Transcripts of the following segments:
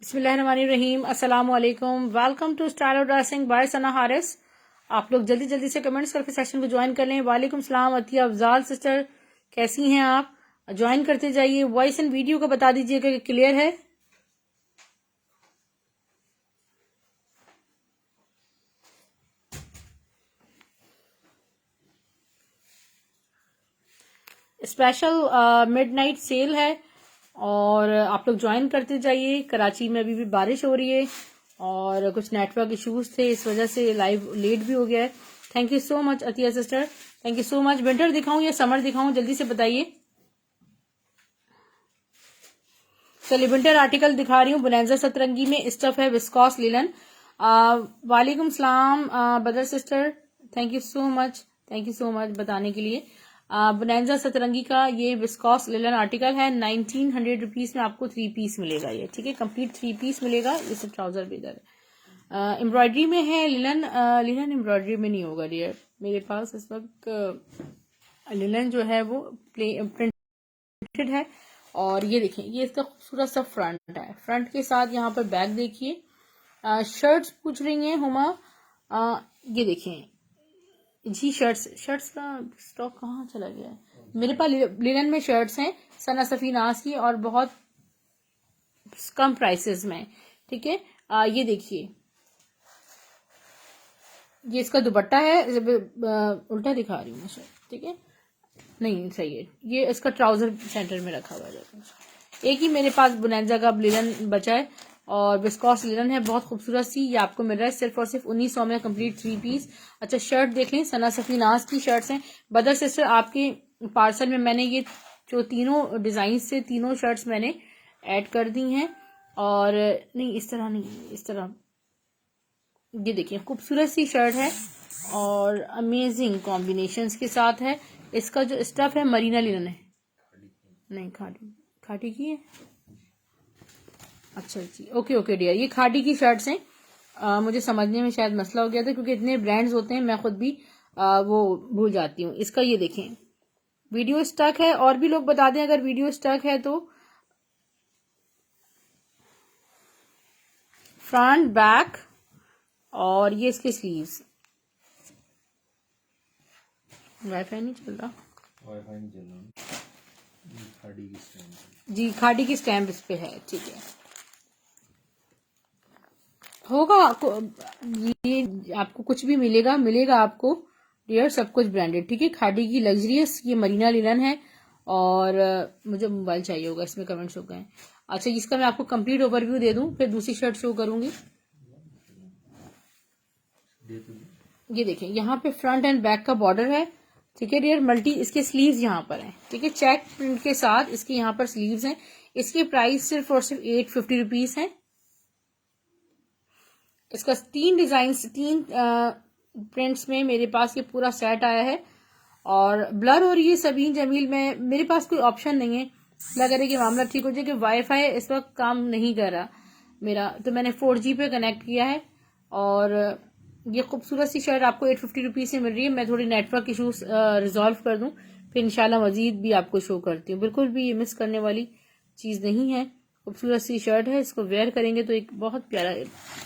बिस्मिल्लाहिर्रहमानिर्रहीम। अस्सलाम वालेकुम। Welcome to style of dressing by Sana Haris. आप लोग जल्दी जल्दी से कमेंट्स करके सेशन को ज्वाइन कर लें। वालेकुम सलाम अतिया अफजाल सिस्टर, कैसी हैं आप? ज्वाइन करते जाइए। वॉइस एंड वीडियो को बता दीजिएगा कि क्लियर है। स्पेशल मिडनाइट सेल है और आप लोग ज्वाइन करते जाइए। कराची में अभी भी बारिश हो रही है और कुछ नेटवर्क इश्यूज थे, इस वजह से लाइव लेट भी हो गया है। Thank you so much Atiya sister, thank you so much. Winter दिखाऊं या समर दिखाऊं, जल्दी से बताइए। चलिए विंटर आर्टिकल दिखा रही हूँ। बुनेंजा सतरंगी में स्टफ है विस्कॉस लिलन। वालेकुम सलाम बदर sister, thank you so much, thank you so much बताने के लिए। बुनेंजा सतरंगी का ये विस्कॉस लिलन आर्टिकल है। 1900 रुपीज में आपको 3 पीस मिलेगा ये, ठीक है, कंप्लीट 3 पीस मिलेगा। ये सब ट्राउजर भी इधर है। एम्ब्रॉयडरी में है लिलन। लिलन एम्ब्रॉयडरी में नहीं होगा डियर, मेरे पास इस वक्त लिलन जो है वो प्रिंटेड है। और ये देखिए, ये इसका खूबसूरत सा फ्रंट है। फ्रंट के साथ यहाँ पर बैक देखिए। शर्ट्स पूछ रही हैं हुमा। ये देखिए जी, शर्ट्स का स्टॉक कहाँ चला गया है? मेरे पास लिनन में शर्ट्स हैं सना सफीनास की और बहुत कम प्राइसेस में, ठीक है। ये देखिए, ये इसका दुपट्टा है। उल्टा दिखा रही हूँ मैं शायद, ठीक है, नहीं सही है। ये इसका ट्राउजर सेंटर में रखा हुआ है। एक ही मेरे पास बुनेंजा का लिनन बचा है और विस्कॉस लिनन है, बहुत खूबसूरत सी। ये आपको मिल रहा है सिर्फ और सिर्फ 1900 में, कंप्लीट 3 पीस। अच्छा, शर्ट देख लें, सना सफीनास की शर्ट्स हैं। बदर सिस्टर, आपके पार्सल में मैंने ये जो तीनों डिजाइन से तीनों शर्ट्स मैंने ऐड कर दी हैं। और नहीं, इस तरह नहीं, इस तरह। ये देखिए खूबसूरत सी शर्ट है और अमेजिंग कॉम्बिनेशंस के साथ है। इसका जो स्टफ है मरीना लिनन है, नहीं खाटी की है। अच्छा जी, ओके ओके डियर, ये खाटी की शर्ट्स हैं। मुझे समझने में शायद मसला हो गया था क्योंकि इतने ब्रांड्स होते हैं, मैं खुद भी वो भूल जाती हूँ। इसका ये देखें, वीडियो स्टक है। और भी लोग बता दें अगर वीडियो स्टक है तो। फ्रंट बैक और ये इसके स्लीव्स। वाईफाई नहीं चल रहा, वाईफाई नहीं चल रहा खाड़ी की स्टैम्प जी, खाड़ी की स्टैम्प इस पे है, ठीक है। होगा ये आपको कुछ भी मिलेगा आपको डियर, सब कुछ ब्रांडेड, ठीक है। खाड़ी की लग्जरियस ये मरीना लिनन है। और मुझे मोबाइल चाहिए होगा, इसमें कमेंट्स हो गए हैं। अच्छा, इसका मैं आपको कंप्लीट ओवरव्यू दे दूं, फिर दूसरी शर्ट शो करूंगी। ये देखें, यहाँ पे फ्रंट एंड बैक का बॉर्डर है, ठीक है डियर। मल्टी इसके स्लीव्स यहाँ पर हैं, ठीक है, चेक प्रिंट के साथ इसके यहाँ पर स्लीव्स हैं। इसकी प्राइस सिर्फ और सिर्फ 850 रुपीज है। इसका 3 डिजाइन 3 प्रिंट्स में मेरे पास ये पूरा सेट आया है। और ब्लर हो रही है सभी जमील में, मेरे पास कोई ऑप्शन नहीं है। लग रहा है कि मामला ठीक हो जाए कि वाईफाई इस वक्त काम नहीं कर रहा मेरा, तो मैंने 4G पे कनेक्ट किया है। और ये खूबसूरत सी शर्ट आपको 850 रुपीज से मिल रही है। मैं थोड़ी नेटवर्क इशूज रिजॉल्व कर दूं, फिर इंशाल्लाह मजीद भी आपको शो करती हूँ। बिल्कुल भी ये मिस करने वाली चीज नहीं है। खूबसूरत सी शर्ट है, इसको वेयर करेंगे तो एक बहुत प्यारा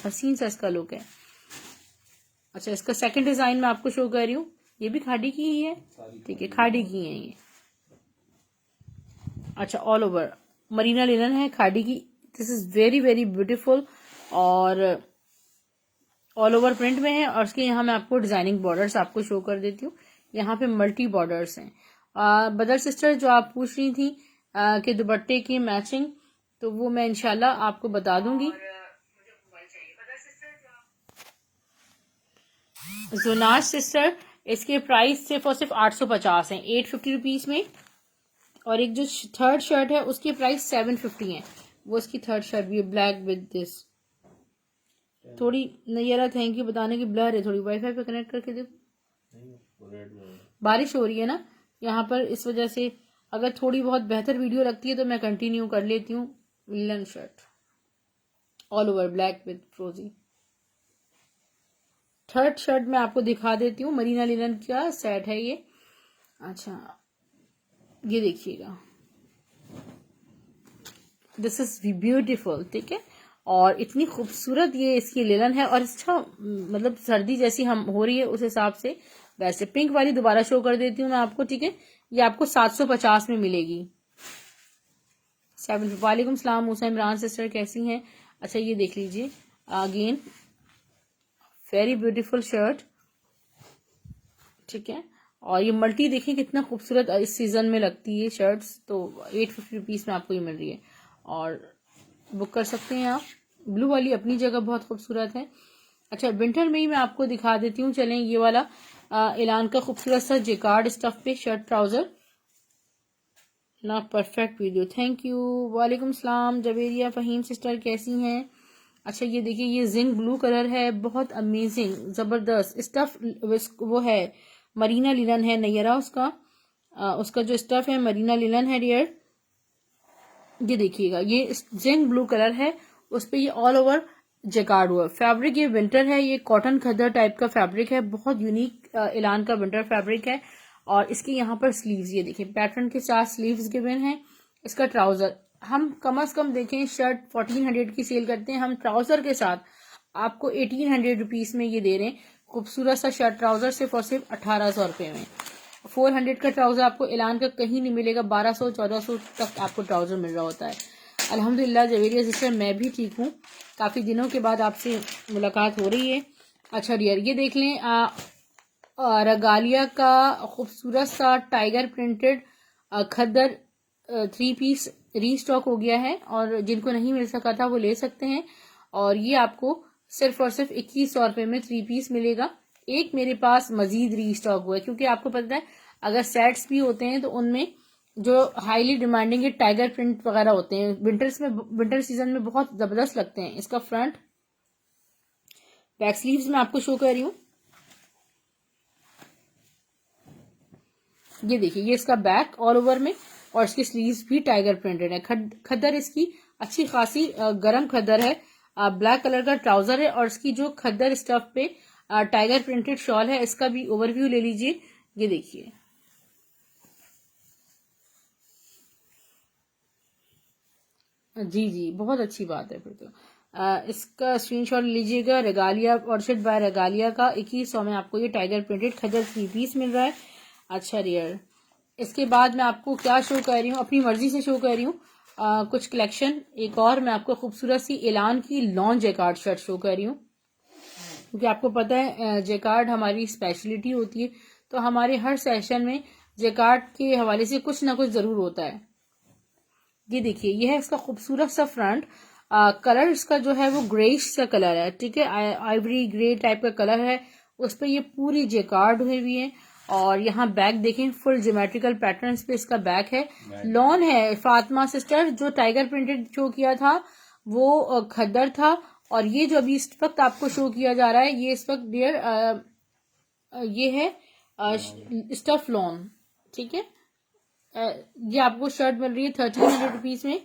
हसीन सा इसका लुक है। अच्छा, इसका सेकंड डिजाइन मैं आपको शो कर रही हूँ। ये भी खाड़ी की ही है, ठीक है, खाड़ी की है ये। अच्छा, ऑल ओवर मरीना लिनन है, खाड़ी की। This is very very beautiful और ऑल ओवर प्रिंट में है। और उसके यहाँ मैं आपको डिजाइनिंग बॉर्डर्स आपको शो कर देती हूँ। यहाँ पे मल्टी बॉर्डर्स हैं। बदर सिस्टर, जो आप पूछ रही थी कि दुपट्टे की मैचिंग, तो वो मैं इंशाल्लाह आपको बता दूंगी। जोनाज सिस्टर, इसके प्राइस सिर्फ और सिर्फ 850 है, 850 रुपीज में। और एक जो थर्ड शर्ट है उसकी प्राइस 750 है। वो इसकी थर्ड शर्ट भी है, ब्लैक विद दिस। थोड़ी नैयरा, थैंक यू बताने की, ब्लर है थोड़ी, वाईफाई पे कनेक्ट करके दो। बारिश हो रही है ना यहाँ पर, इस वजह से अगर थोड़ी बहुत बेहतर वीडियो लगती है तो मैं कंटिन्यू कर लेती हूँ। Linen shirt all over black with फ्रोजी। थर्ड शर्ट मैं आपको दिखा देती हूँ, मरीना लिनन का सेट है ये। अच्छा, ये देखिएगा, दिस इज ब्यूटीफुल, ठीक है। और इतनी खूबसूरत ये इसकी लिलन है, और अच्छा मतलब सर्दी जैसी हम हो रही है उस हिसाब से वैसे। पिंक वाली दोबारा शो कर देती हूँ मैं आपको, ठीक है। ये आपको 750 में मिलेगी। 7। वालेकुम सलाम मूसा इमरान सिस्टर, कैसी हैं? अच्छा ये देख लीजिए, अगेन वेरी ब्यूटीफुल शर्ट, ठीक है। और ये मल्टी देखें कितना खूबसूरत इस सीजन में लगती है शर्ट्स, तो 850 रुपीज में आपको ये मिल रही है और बुक कर सकते हैं आप। ब्लू वाली अपनी जगह बहुत खूबसूरत है। अच्छा विंटर में ही मैं आपको दिखा देती हूँ, चलें ये वाला एलान का खूबसूरत सा जेकार्ड स्टफ पे शर्ट ट्राउजर ना, परफेक्ट वीडियो, थैंक यू। वालेकुम सलाम जवेरिया फहीम सिस्टर, कैसी हैं? अच्छा ये देखिए, ये जिंक ब्लू कलर है, बहुत अमेजिंग जबरदस्त स्टफ, वो है मरीना लिनन है नैयरा उसका, उसका जो स्टफ है मरीना लिनन है डियर। ये देखिएगा, ये जिंक ब्लू कलर है, उस पे ये ऑल ओवर जेकार्ड हुआ फैब्रिक। ये विंटर है, ये कॉटन खद्दर टाइप का फैब्रिक है, बहुत यूनिक एलान का विंटर फैब्रिक है। और इसके यहाँ पर स्लीव्स, ये देखिए पैटर्न के साथ स्लीव्स गिवन है। इसका ट्राउजर हम कम से कम देखें, शर्ट 1400 की सेल करते हैं, हम ट्राउजर के साथ आपको 1800 रुपीज में ये दे रहे हैं। खूबसूरत सा शर्ट ट्राउजर सिर्फ और सिर्फ 1800 रुपये में। 400 का ट्राउजर आपको एलान का कहीं नहीं मिलेगा, 1200-1400 तक आपको ट्राउजर मिल रहा होता है। अल्हम्दुलिल्लाह जवेरिया सिस्टर, मैं भी ठीक हूँ, काफी दिनों के बाद आपसे मुलाकात हो रही है। अच्छा डियर ये देख लें, रगालिया का खूबसूरत सा टाइगर प्रिंटेड खद्दर 3 पीस रीस्टॉक हो गया है, और जिनको नहीं मिल सका था वो ले सकते हैं। और ये आपको सिर्फ और सिर्फ 2100 रुपये में 3 पीस मिलेगा। एक मेरे पास मजीद रीस्टॉक हुआ है, क्योंकि आपको पता है अगर सेट्स भी होते हैं तो उनमें जो हाईली डिमांडिंग है टाइगर प्रिंट वगैरह होते हैं, विंटर सीजन में बहुत जबरदस्त लगते हैं। इसका फ्रंट बैक स्लीव्स में आपको शो कर रही हूँ, ये देखिए, ये इसका बैक ऑल ओवर में, और इसकी स्लीव्स भी टाइगर प्रिंटेड है। खद्दर इसकी अच्छी खासी गरम खद्दर है, ब्लैक कलर का ट्राउजर है, और इसकी जो खद्दर स्टफ पे टाइगर प्रिंटेड शॉल है, इसका भी ओवरव्यू ले लीजिए। ये देखिए, जी जी बहुत अच्छी बात है फिर तो। इसका स्क्रीनशॉट लीजिएगा। रेगालिया ऑर्चिड बाय रेगालिया का 2100 में आपको ये टाइगर प्रिंटेड खद्दर 3 पीस मिल रहा है। अच्छा डियर, इसके बाद मैं आपको क्या शो कर रही हूँ, अपनी मर्जी से शो कर रही हूँ कुछ कलेक्शन। एक और मैं आपको खूबसूरत सी एलान की लॉन्ग जेकार्ड शर्ट शो कर रही हूँ, क्योंकि आपको पता है जेकार्ड हमारी स्पेशलिटी होती है, तो हमारे हर सेशन में जेकार्ड के हवाले से कुछ ना कुछ जरूर होता है। ये देखिए, ये है इसका खूबसूरत सा फ्रंट, कलर इसका जो है वो ग्रेइश सा कलर है, ठीक है, आइवरी ग्रे टाइप का कलर है, उस पर ये पूरी जेकार्ड हुई हुई है। और यहाँ बैक देखें, फुल ज्योमेट्रिकल पैटर्न्स पे इसका बैक है, लॉन है। फातिमा सिस्टर, जो टाइगर प्रिंटेड शो किया था वो खद्दर था, और ये जो अभी इस वक्त आपको शो किया जा रहा है, ये इस वक्त डियर ये है स्टफ लॉन, ठीक है। ये आपको शर्ट मिल रही है 1300 रुपीज में।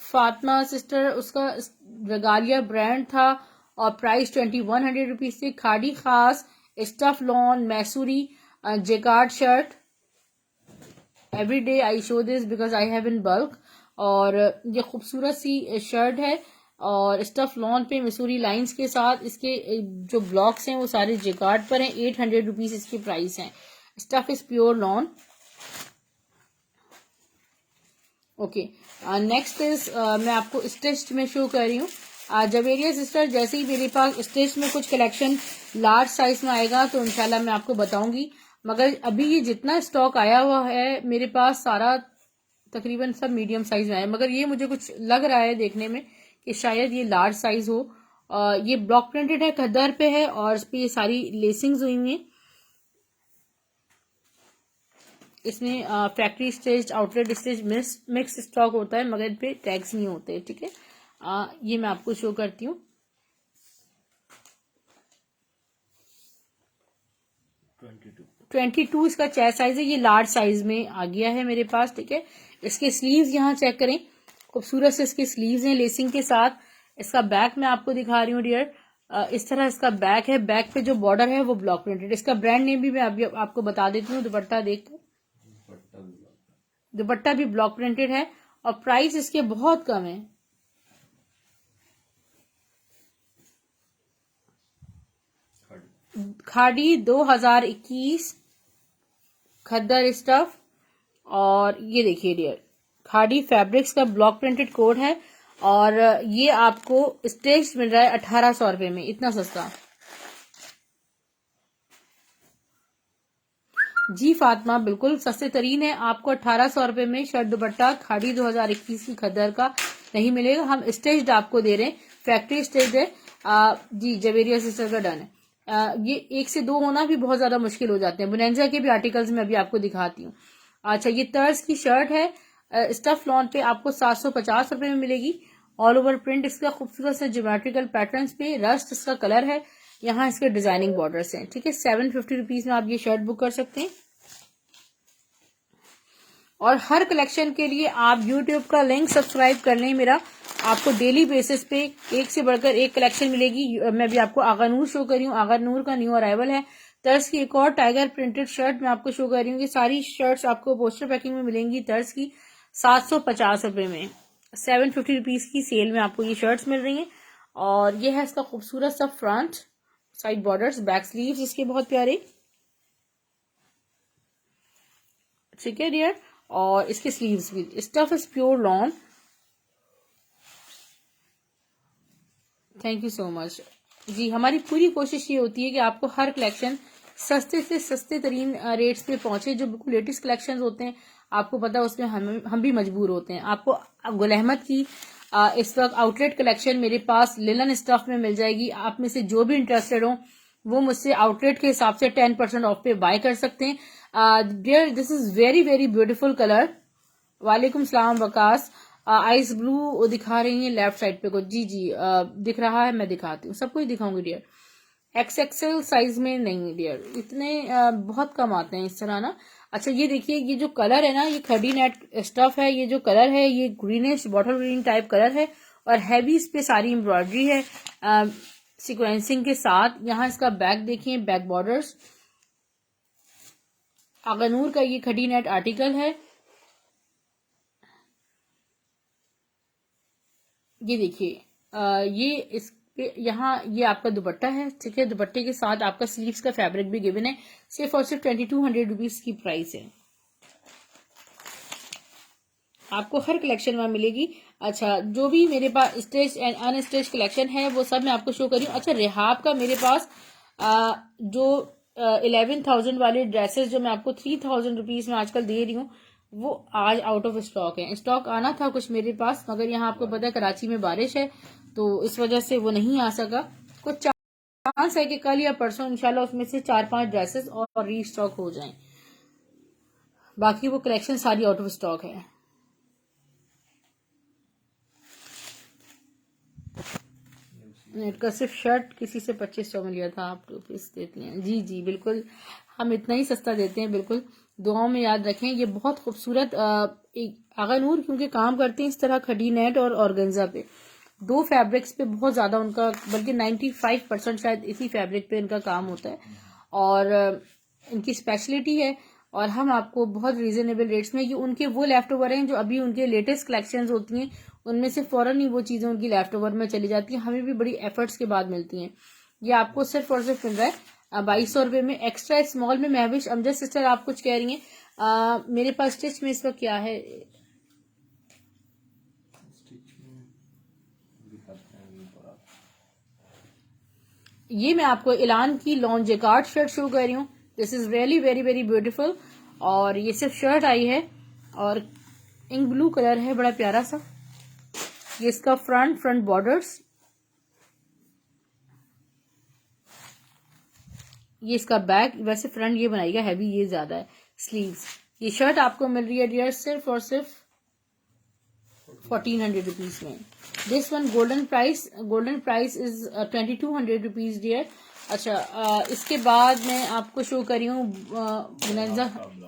फातिमा सिस्टर, उसका रेगालिया ब्रांड था और प्राइस 2100 रुपीज से। खाड़ी खास stuff lawn मैसूरी jacquard shirt, every day I show this because I have in bulk. और ये खूबसूरत सी शर्ट है, और स्टफ लॉन पे मिसूरी लाइंस के साथ, इसके जो ब्लॉक्स हैं वो सारे जेकार्ड पर हैं। 800 रुपीज इसकी प्राइस है। Stuff is pure lawn. Okay, next is मैं आपको स्टिच्ड में शो कर रही हूँ। जवेरिया सिस्टर, जैसे ही मेरे पास स्टिच में कुछ कलेक्शन लार्ज साइज में आएगा तो इंशाल्लाह मैं आपको बताऊंगी, मगर अभी ये जितना स्टॉक आया हुआ है मेरे पास सारा तकरीबन सब मीडियम साइज में आया, मगर ये मुझे कुछ लग रहा है देखने में कि शायद ये लार्ज साइज हो। ये ब्लॉक प्रिंटेड है, खद्दर पे है, और इस पे ये सारी लेसिंग्स हुई हुई हैं। इसमें factory stitch, outlet stitch mix stock होता है, मगर इन पे टैग्स नहीं होते, ठीक है। ये मैं आपको शो करती हूँ। 22 इसका चेस्ट साइज है, ये लार्ज साइज में आ गया है मेरे पास, ठीक है। इसके स्लीव्स यहाँ चेक करें, खूबसूरत से इसके स्लीव्स हैं लेसिंग के साथ। इसका बैक मैं आपको दिखा रही हूँ डियर, इस तरह इसका बैक है। बैक पे जो बॉर्डर है वो ब्लॉक प्रिंटेड। इसका ब्रांड नेम भी मैं अभी आपको बता देती हूँ। दुपट्टा देखकर, दुपट्टा भी ब्लॉक प्रिंटेड है, और प्राइस इसके बहुत कम है। खाड़ी 2021 खद्दर स्टफ। और ये देखिए डियर, खाड़ी फैब्रिक्स का ब्लॉक प्रिंटेड कोड है और ये आपको स्टेज मिल रहा है 1800 रुपए में, इतना सस्ता। जी फातिमा, बिल्कुल सस्ते तरीन है, आपको 1800 रुपए में शर्ट दुपट्टा खाड़ी 2021 की खद्दर का नहीं मिलेगा। हम स्टेज आपको दे रहे हैं, फैक्ट्री स्टेज है। जी जवेरिया सिस्टर का डन है। ये 1 से 2 होना भी बहुत ज्यादा मुश्किल हो जाते हैं। बुनेंजा के भी आर्टिकल्स में अभी आपको दिखाती हूँ। अच्छा, ये तर्ज की शर्ट है, स्टफ लॉन पे आपको 750 रुपए में मिलेगी। ऑल ओवर प्रिंट इसका खूबसूरत से ज्योमेट्रिकल पैटर्न्स पे, रस्ट इसका कलर है, यहाँ इसके डिजाइनिंग बॉर्डर्स हैं। ठीक है, 750 रुपीज में आप ये शर्ट बुक कर सकते हैं। और हर कलेक्शन के लिए आप YouTube का लिंक सब्सक्राइब कर लें मेरा, आपको डेली बेसिस पे एक से बढ़कर एक कलेक्शन मिलेगी। मैं भी आपको आगा नूर शो कर रही हूँ, आगा नूर का न्यू अराइवल है। तर्ज की एक और टाइगर प्रिंटेड शर्ट मैं आपको शो कर रही हूँ। ये सारी शर्ट्स आपको पोस्टर पैकिंग में मिलेंगी तर्ज की 750 रुपए में। 750 रुपीज की सेल में आपको ये शर्ट्स मिल रही हैं। और ये है इसका खूबसूरत सा front, side borders, back sleeves इसके बहुत प्यारे। ठीक है डियर, और इसके स्लीव्स भी। Stuff is pure lawn. Thank you so much जी। हमारी पूरी कोशिश ये होती है कि आपको हर कलेक्शन सस्ते से सस्ते तरीन रेट्स पे पहुंचे। जो बिल्कुल लेटेस्ट कलेक्शंस होते हैं, आपको पता है उसमें हम भी मजबूर होते हैं। आपको गुल अहमद की इस वक्त आउटलेट कलेक्शन मेरे पास लिनन स्टफ में मिल जाएगी। आप में से जो भी इंटरेस्टेड हो वो मुझसे आउटलेट के हिसाब से 10% ऑफ पे बाय कर सकते हैं। Dear, this is very very beautiful colour. वालेकुम सलाम वकास। आइस ब्लू दिखा रही है लेफ्ट साइड पे को। जी जी दिख रहा है, मैं दिखाती हूँ, सब कुछ दिखाऊंगी डियर। XXL साइज में नहीं डियर, इतने बहुत कम आते हैं इस तरह ना। अच्छा, ये देखिए, ये जो कलर है ना, ये खड़ी नेट स्टफ है। ये जो कलर है ये greenish bottle green type colour है और हैवी इस पे सारी एम्ब्रॉयडरी है सीक्वेंसिंग के साथ। यहाँ इसका बैक देखिए, बैक बॉर्डर्स। आगानूर का ये खड़ी नेट आर्टिकल है। ये देखिए, ये इस पे यहाँ ये आपका दुपट्टा है। ठीक है, दुपट्टे के साथ आपका स्लीव्स का फैब्रिक भी गिवन है। सिर्फ और सिर्फ 2200 रुपीज की प्राइस है। आपको हर कलेक्शन में मिलेगी। अच्छा, जो भी मेरे पास स्टेज एंड अनस्टेज कलेक्शन है वो सब मैं आपको शो कर रही हूँ। अच्छा, रेहाब का मेरे पास जो 11,000 वाले ड्रेसेस जो मैं आपको 3,000 रुपीज में आजकल दे रही हूँ, वो आज आउट ऑफ स्टॉक है। स्टॉक आना था कुछ मेरे पास, मगर यहाँ आपको पता है कराची में बारिश है तो इस वजह से वो नहीं आ सका। कुछ चांस है कि कल या परसों इंशाल्लाह उसमें से 4-5 ड्रेसेस और रीस्टॉक हो जाएं। बाकी वो कलेक्शन सारी आउट ऑफ स्टॉक है। नेट का सिर्फ शर्ट किसी से 2500 में लिया था, आप रुपीज देते हैं। जी जी बिल्कुल, हम इतना ही सस्ता देते हैं। बिल्कुल दुआओं में याद रखें। ये बहुत खूबसूरत आगा नूर क्योंकि काम करते हैं इस तरह खड़ी नेट और ऑर्गेन्जा पे, दो फैब्रिक्स पे बहुत ज्यादा उनका, बल्कि 95% शायद इसी फैब्रिक पे इनका काम होता है और इनकी स्पेशलिटी है। और हम आपको बहुत रीजनेबल रेट्स में, ये उनके वो लेफ्ट ओवर हैं जो अभी उनके लेटेस्ट कलेक्शंस होती हैं उनमें से फौरन ही वो चीजें उनकी लेफ्ट ओवर में चली जाती हैं, हमें भी बड़ी एफर्ट्स के बाद मिलती हैं। ये आपको सिर्फ और सिर्फ मिल रहा है 2200 रुपए में। एक्स्ट्रा स्मॉल में महविश अमजद सिस्टर आप कुछ कह रही हैं, मेरे पास स्टिच में इसका क्या है, ये मैं आपको इलान की लॉन जेकार्ड शर्ट शो कर रही हूँ। This is really very very beautiful. और ये सिर्फ शर्ट आई है और इंक ब्लू कलर है, बड़ा प्यारा सा। ये इसका फ्रंट बॉर्डर्स, ये इसका बैक। वैसे फ्रंट ये बनाएगा हैवी, ये ज्यादा है। स्लीव्स, ये शर्ट आपको मिल रही है डियर सिर्फ और सिर्फ 1400 रुपीज में। This one golden price is 2200 rupees dear. अच्छा, इसके बाद मैं आपको शो कर रही हूँ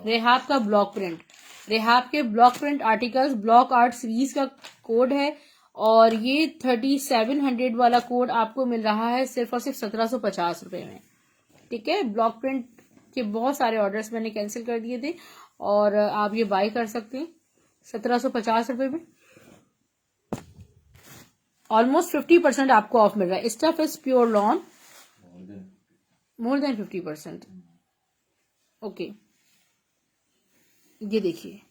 रेहाब का ब्लॉक प्रिंट। रेहाब के block print articles, block art series का कोड है और ये 3700 वाला कोड आपको मिल रहा है सिर्फ और सिर्फ 1750 रुपए में। ठीक है, ब्लॉक प्रिंट के बहुत सारे ऑर्डर्स मैंने कैंसिल कर दिए थे और आप ये बाय कर सकते हैं। 1750 रुपए में ऑलमोस्ट 50% आपको ऑफ मिल रहा है। Stuff is pure lawn, more than 50%। Okay, ये देखिए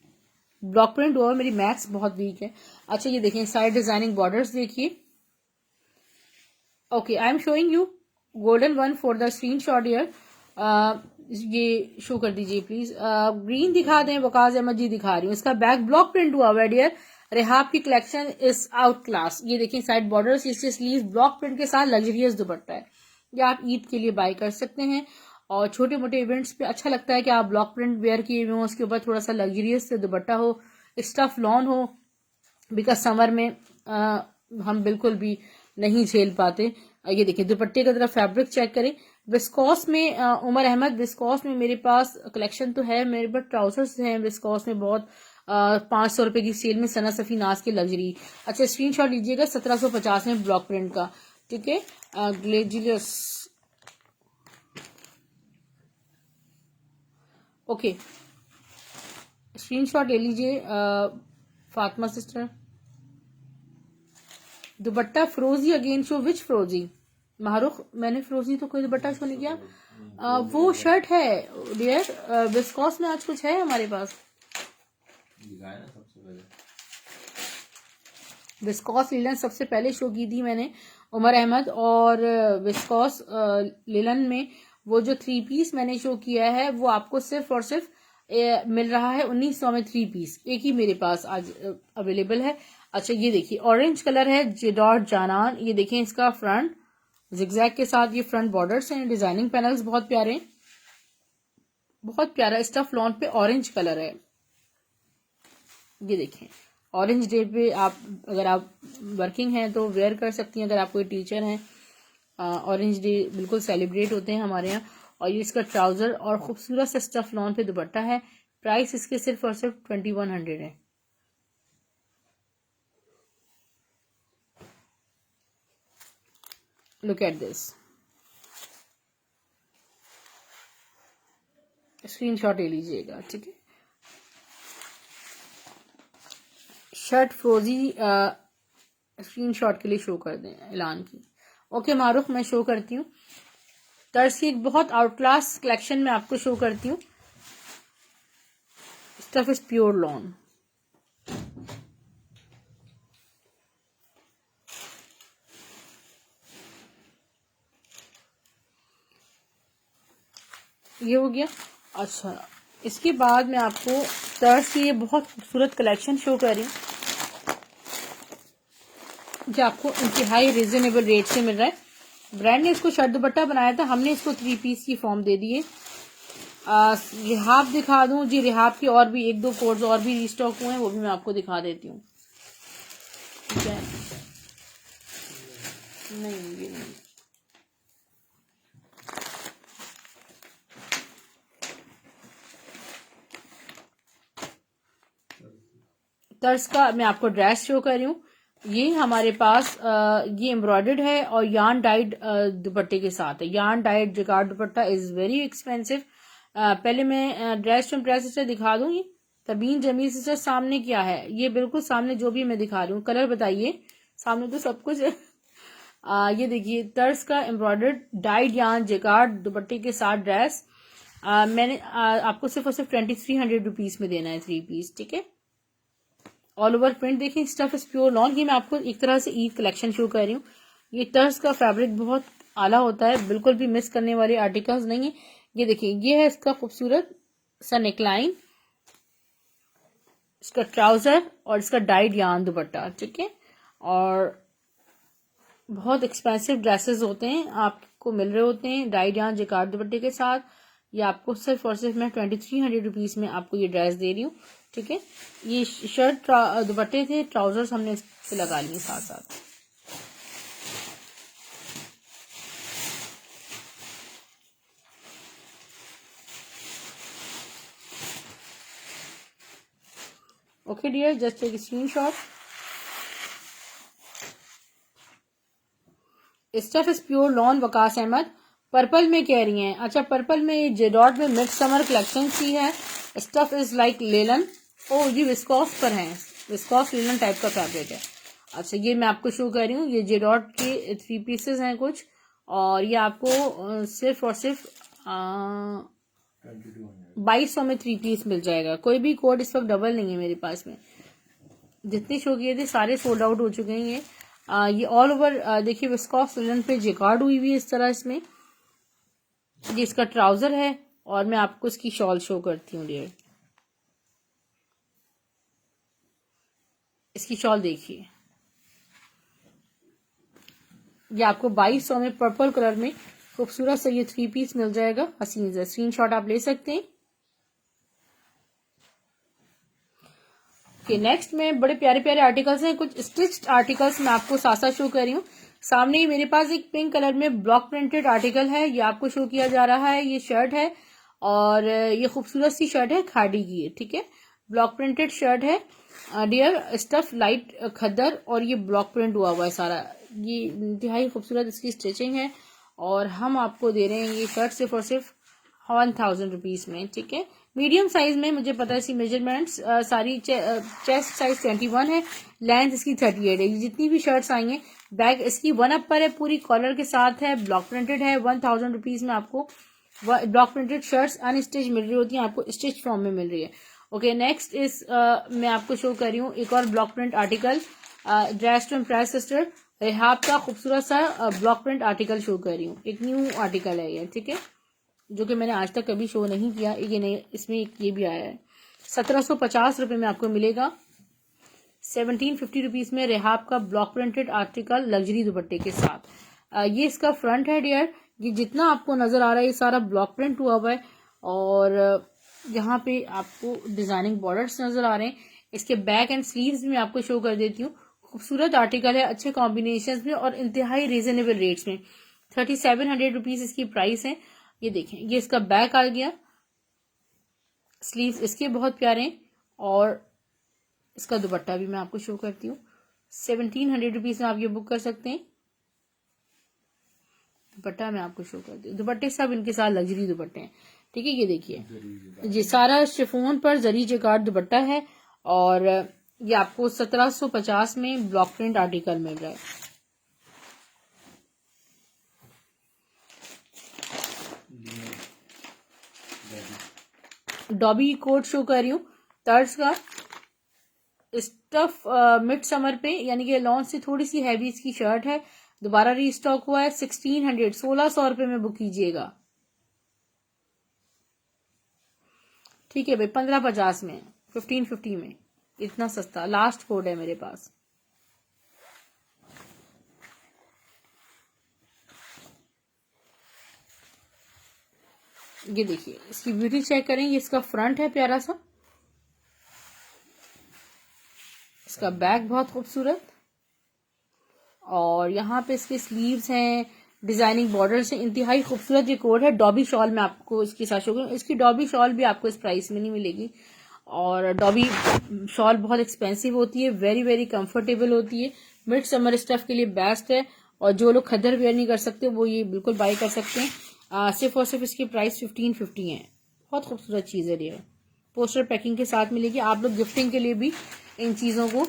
ब्लॉक प्रिंट हुआ, मेरी मैक्स बहुत वीक है। अच्छा ये देखिए साइड डिजाइनिंग बॉर्डर्स देखिए। Okay, I am showing you golden one for the screen shot year. ये शो कर दीजिए प्लीज। ग्रीन दिखा दें, वकास अहमद जी दिखा रही हूँ। इसका बैक ब्लॉक प्रिंट हुआ हुआ डियर। रेहाब की कलेक्शन इज आउट क्लास। ये देखिए साइड बॉर्डर्स, इसके स्लीव्स ब्लॉक प्रिंट के साथ लग्जरियस दुपट्टा है। ये आप ईद के लिए बाय कर सकते हैं और छोटे मोटे इवेंट्स पे अच्छा लगता है कि आप ब्लॉक प्रिंट वेयर किए हुए हो, उसके ऊपर थोड़ा सा लग्जरियस से दुपट्टा हो, स्टफ लॉन हो, बिकॉज समर में हम बिल्कुल भी नहीं झेल पाते। ये देखिए दुपट्टे का तरफ फैब्रिक चेक करें। विस्कॉस में उमर अहमद, विस्कॉस में मेरे पास कलेक्शन तो है, मेरे पास ट्राउजर्स हैं विस्कॉस में बहुत। 500 रुपए की सेल में सना सफी नाज की लग्जरी। अच्छा स्क्रीनशॉट लीजिएगा 1750 में ब्लॉक प्रिंट का, ठीक है। ग्लेजियस, ओके स्क्रीनशॉट ले लीजिए फातिमा सिस्टर। दुपट्टा फ्रोजी अगेन शो, विच फ्रोजी मारूख? मैंने फ्रोजी तो कोई दुपट्टा शो नहीं किया। वो शर्ट है डियर, विस्कॉस में आज कुछ है हमारे पास। विस्कॉस लिलन सबसे पहले शो की थी मैंने उमर अहमद, और विस्कॉस लिलन में वो जो 3 पीस मैंने शो किया है वो आपको सिर्फ और सिर्फ मिल रहा है 1900 में 3 पीस। एक ही मेरे पास आज अवेलेबल है। अच्छा ये देखिए ऑरेंज कलर है, जेडॉट जानान। ये देखें इसका फ्रंट जिगजैग के साथ ये फ्रंट बॉर्डर्स हैं, डिजाइनिंग पैनल्स बहुत प्यारे हैं, बहुत प्यारा स्टफ लॉन पे ऑरेंज कलर है। ये देखें ऑरेंज डे पे आप अगर आप वर्किंग हैं तो वेयर कर सकती हैं, अगर आप कोई टीचर हैं। ऑरेंज डे बिल्कुल सेलिब्रेट होते हैं हमारे यहाँ। और ये इसका ट्राउजर और खूबसूरत सा स्टफ लॉन पे दुपट्टा है। प्राइस इसके सिर्फ और सिर्फ 2100 है। लुक एट दिस, स्क्रीनशॉट ले लीजिएगा, ठीक है। शर्ट फ्रोजी स्क्रीनशॉट के लिए शो कर दें ऐलान की। ओके मारूफ, मैं शो करती हूँ तर्ज की एक बहुत आउट क्लास कलेक्शन में आपको शो करती हूँ। Stuff is pure lawn. ये हो गया। अच्छा इसके बाद मैं आपको तर्ज की ये बहुत खूबसूरत कलेक्शन शो कर रही हूँ जो आपको इंतहाई रिजनेबल रेट से मिल रहा है। ब्रांड ने इसको शर्ट दुपट्टा बनाया था, हमने इसको 3 पीस की फॉर्म दे दी है। रिहाब दिखा दूं जी, रिहाब की और भी 1-2 कोड्स और भी रिस्टॉक हुए हैं, वो भी मैं आपको दिखा देती हूँ। ठीक है, नहीं ये नहीं, तर्ज का मैं आपको ड्रेस शो कर रही हूँ। ये हमारे पास ये एम्ब्रॉयडर्ड है और यार्न डाइड दुपट्टे के साथ है। Yarn dyed jacquard dupatta is very expensive. पहले मैं ड्रेस टू इम्प्रेस से दिखा दूँ। ये तबीन जमील सिस्टर सामने क्या है, ये बिल्कुल सामने जो भी मैं दिखा रही हूँ। कलर बताइए, सामने तो सब कुछ है। ये देखिए तर्ज का एम्ब्रॉयडर्ड डाइड यार्न जिगार्ड दुपट्टे के साथ ड्रेस। मैंने आपको सिर्फ और सिर्फ 2300 रुपीज में देना है 3 पीस, ठीक है। ऑल ओवर प्रिंट देखिए, स्टफ इज प्योर लॉन। ये मैं आपको एक तरह से ईद कलेक्शन शो कर रही हूँ। ये तर्ज का फैब्रिक बहुत आला होता है, बिल्कुल भी मिस करने वाले आर्टिकल्स नहीं है। ये देखिए ये है इसका खूबसूरत सा नेकलाइन, इसका ट्राउजर और इसका डाइड यार्न दुपट्टा, ठीक है। और बहुत एक्सपेंसिव ड्रेसेस होते हैं, आपको मिल रहे होते हैं डाइड यार्न जिकार्ड दुपट्टे के साथ। ये आपको सिर्फ और सिर्फ मैं 2300 रुपीज में आपको ये ड्रेस दे रही हूँ, ठीक है। ये शर्ट दुपट्टे थे, ट्राउजर्स हमने इस पे लगा लिए साथ साथ। Okay dear, just take screenshot. Stuff is pure lawn. Waqas Ahmad purple में कह रही हैं। अच्छा पर्पल में ये जेडॉट में मिड समर कलेक्शन की है। स्टफ इज लाइक लेलन, ओ ये विस्कॉस पर है, विस्कॉस लिनन टाइप का फैब्रिक है। अच्छा ये मैं आपको शो कर रही हूँ, ये जे डॉट के 3 पीसेस हैं कुछ, और ये आपको सिर्फ और सिर्फ 2200 में 3 पीस मिल जाएगा। कोई भी कोड इस वक्त डबल नहीं है मेरे पास में, जितने शो किए थे सारे सोल्ड आउट हो चुके हैं। ये ऑल ओवर देखिए विस्कॉस लिनन पे जेकार्ड हुई हुई है इस तरह इसमें। ये इसका ट्राउजर है और मैं आपको इसकी शॉल शो करती हूँ डियर। इसकी शॉल देखिए, ये आपको 2200 में पर्पल कलर में खूबसूरत से ये 3 पीस मिल जाएगा। हसीन से स्क्रीनशॉट आप ले सकते हैं। ओके नेक्स्ट में बड़े प्यारे प्यारे आर्टिकल्स हैं, कुछ स्टिच्ड आर्टिकल्स मैं आपको साथ साथ शो कर रही हूँ। सामने ही मेरे पास एक पिंक कलर में ब्लॉक प्रिंटेड आर्टिकल है, ये आपको शो किया जा रहा है। ये शर्ट है और ये खूबसूरत सी शर्ट है, खाड़ी की है, ठीक है। ब्लॉक प्रिंटेड शर्ट है डियर, स्टफ लाइट खद्दर और ये ब्लॉक प्रिंट हुआ हुआ है सारा। ये इंतहाई खूबसूरत इसकी स्टिचिंग है और हम आपको दे रहे हैं ये शर्ट सिर्फ और सिर्फ 1000 रुपीज में, ठीक है। मीडियम साइज में मुझे पता है इसकी मेजरमेंट्स सारी चेस्ट साइज 21 है, लेंथ इसकी 38 है। ये जितनी भी शर्ट्स आई हैं, बैग इसकी 1 अप पर है, पूरी कॉलर के साथ है, ब्लॉक प्रिंटेड है। 1000 रुपीज में आपको ब्लॉक प्रिंटेड शर्ट्स अनस्टिच मिल रही होती हैं, आपको स्टिच फॉर्म में मिल रही है। ओके नेक्स्ट इस मैं आपको शो कर रही हूँ एक और block print article, dress to impress sister Rehab का खूबसूरत सा ब्लॉक प्रिंट आर्टिकल शो कर रही हूँ। एक न्यू आर्टिकल है ये, ठीक है, जो कि मैंने आज तक कभी शो नहीं किया। ये नहीं, इसमें ये भी आया है। 1750 रुपए में आपको मिलेगा। 1750 रुपीज में रेहाब का ब्लॉक प्रिंटेड आर्टिकल लग्जरी दुपट्टे के साथ। ये इसका फ्रंट है डियर, ये जितना आपको नजर आ रहा है ये सारा ब्लॉक प्रिंट हुआ हुआ है और यहाँ पे आपको डिजाइनिंग बॉर्डर्स नजर आ रहे हैं। इसके बैक एंड स्लीव्स भी मैं आपको शो कर देती हूँ। खूबसूरत आर्टिकल है, अच्छे कॉम्बिनेशन में और इंतहाई रीजनेबल रेट्स में। 3700 रुपीज इसकी प्राइस है। ये देखें, ये इसका बैक आ गया, स्लीव्स इसके बहुत प्यारे हैं और इसका दुपट्टा भी मैं आपको शो करती हूँ। 1700 रुपीज में आप ये बुक कर सकते हैं। दुपट्टा मैं आपको शो करती हूँ, दुपट्टे सब इनके साथ लग्जरी दुपट्टे हैं, ठीक है। ये देखिए, ये सारा शिफॉन पर जरी जकार्ड दुपट्टा है और ये आपको 1750 में ब्लॉक प्रिंट आर्टिकल मिल रहा है। डॉबी कोट शो कर रही हूँ, तर्ज का स्टफ मिड समर पे, यानी कि लॉन्च से थोड़ी सी हैवी इसकी शर्ट है, दोबारा रीस्टॉक हुआ है। 1600 रुपए में बुक कीजिएगा, ठीक है भाई। 1550 में, 1550 में, इतना सस्ता। लास्ट कोड है मेरे पास। ये देखिए, इसकी ब्यूटी चेक करें, ये इसका फ्रंट है प्यारा सा, इसका बैक बहुत खूबसूरत और यहाँ पे इसके स्लीव्स हैं, डिजाइनिंग बॉर्डर से इंतहाई खूबसूरत ये कोड है। डॉबी शॉल में आपको इसके साथ शो करूँ, इसकी डॉबी शॉल भी आपको इस प्राइस में नहीं मिलेगी और डॉबी शॉल बहुत एक्सपेंसिव होती है, वेरी वेरी कंफर्टेबल होती है, मिड समर स्टफ के लिए बेस्ट है और जो लोग खद्दर वेयर नहीं कर सकते वो ये बिल्कुल बाय कर सकते हैं। सिर्फ और सिर्फ इसकी प्राइस 1550 है। बहुत खूबसूरत चीज़ है ये, पोस्टर पैकिंग के साथ मिलेगी। आप लोग गिफ्टिंग के लिए भी इन चीज़ों को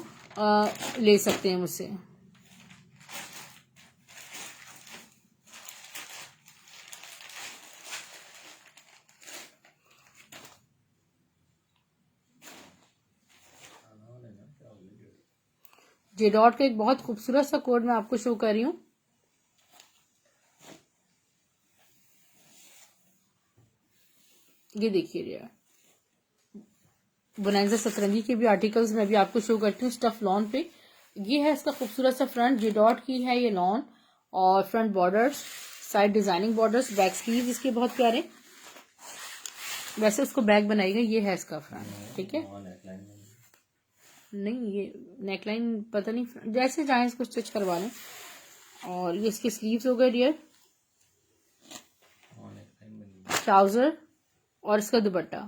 ले सकते हैं मुझसे। जे डॉट का एक बहुत खूबसूरत सा कोड मैं आपको शो कर रही हूँ। ये देखिए यार, बोनांजा सतरंगी के भी आर्टिकल्स मैं भी आपको शो करती हूँ स्टफ लॉन पे। ये है इसका खूबसूरत सा फ्रंट, जे डॉट की है ये लॉन और front borders, side designing borders, back sleeve इसके बहुत प्यारे। वैसे उसको बैग बनाएगा, ये है इसका फ्रंट, ठीक है। नहीं ये नेकलाइन पता नहीं, जैसे चाहे इसको स्टिच करवा लें। और ये इसके स्लीव्स हो गए डियर, ट्राउजर और इसका दुपट्टा।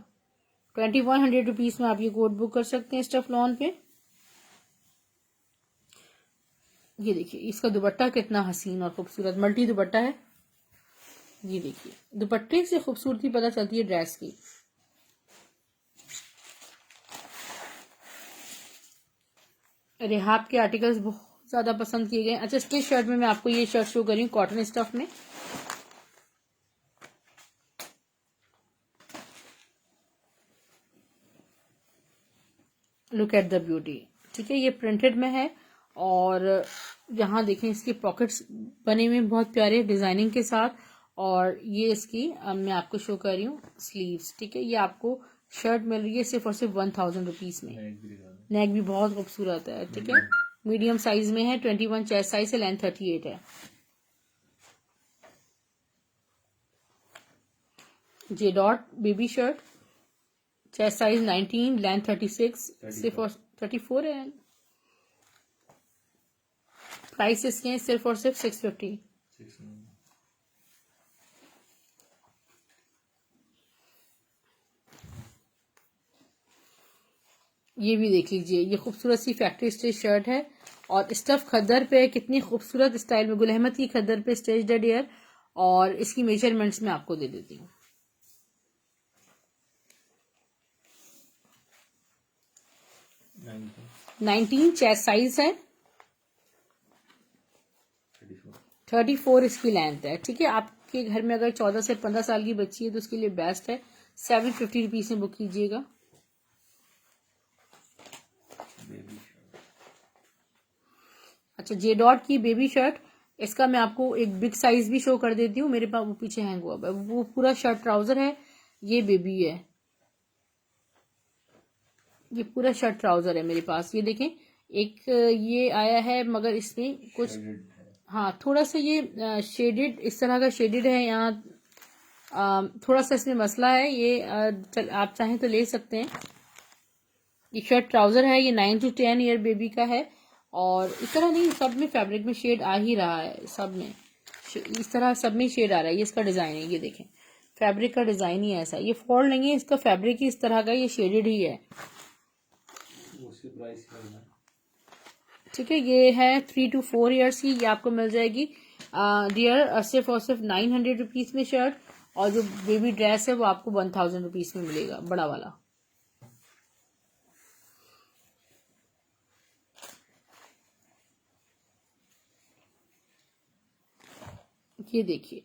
2100 रुपीज में आप ये कोट बुक कर सकते हैं स्टफ लॉन पे। ये देखिए, इसका दुपट्टा कितना हसीन और खूबसूरत मल्टी दुपट्टा है। ये देखिए, दुपट्टे से खूबसूरती पता चलती है ड्रेस की। रेहाब के आर्टिकल्स बहुत ज्यादा पसंद किए गए। अच्छा, स्टिच शर्ट में मैं आपको ये शर्ट शो कर रही हूँ कॉटन स्टफ में। Look at the beauty. ठीक है, ये प्रिंटेड में है और यहाँ देखें इसकी पॉकेट्स बने हुए हैं बहुत प्यारे डिजाइनिंग के साथ। और ये इसकी मैं आपको शो कर रही हूँ स्लीव्स। ठीक है, ये आपको शर्ट मिल रही है सिर्फ और सिर्फ 1000 रुपीज में। नेक भी बहुत खूबसूरत है। ठीक है, मीडियम साइज में है, 21 चेस्ट साइज है, लेंथ 38 है। J dot baby shirt, chest size 19, length 36, सिर्फ और 34 है। प्राइस इसके हैं सिर्फ और सिर्फ 650। ये भी देख लीजिए, ये खूबसूरत सी फैक्ट्री स्टिच शर्ट है और स्टफ खद्दर पे कितनी खूबसूरत स्टाइल में गुल अहमद की खद्दर पे स्टिच्ड है डियर। और इसकी मेजरमेंट्स मैं आपको दे देती हूँ। 19 चेस्ट साइज है, 34 इसकी लेंथ है। ठीक है, आपके घर में अगर 14 से 15 साल की बच्ची है तो उसके लिए बेस्ट है। 750 रुपीज में बुक कीजिएगा। अच्छा, जे डॉट की बेबी शर्ट, इसका मैं आपको एक बिग साइज भी शो कर देती हूँ। मेरे पास वो पीछे हैंग हुआ है, वो पूरा शर्ट ट्राउजर है, ये बेबी है। ये पूरा शर्ट ट्राउजर है मेरे पास। ये देखें, एक ये आया है मगर इसमें कुछ हाँ थोड़ा सा ये शेडेड, इस तरह का शेडेड है यहाँ। थोड़ा सा इसमें मसला है। ये आप चाहें तो ले सकते हैं। ये शर्ट ट्राउजर है, ये 9 to 10 ईयर बेबी का है। और इस तरह नहीं, सब में फैब्रिक में शेड आ ही रहा है, सब में इस तरह सब में शेड आ रहा है। ये इसका डिजाइन है, ये देखें फैब्रिक का डिजाइन ही ऐसा, ये फॉल्ड नहीं है, इसका फैब्रिक ही इस तरह का, ये शेडेड ही है। ठीक है, ये है 3 to 4 ईयर्स की, ये आपको मिल जाएगी डियर सिर्फ और सिर्फ 900 रुपीज में शर्ट। और जो बेबी ड्रेस है वो आपको 1000 रुपीज में मिलेगा, बड़ा वाला। ये देखिए,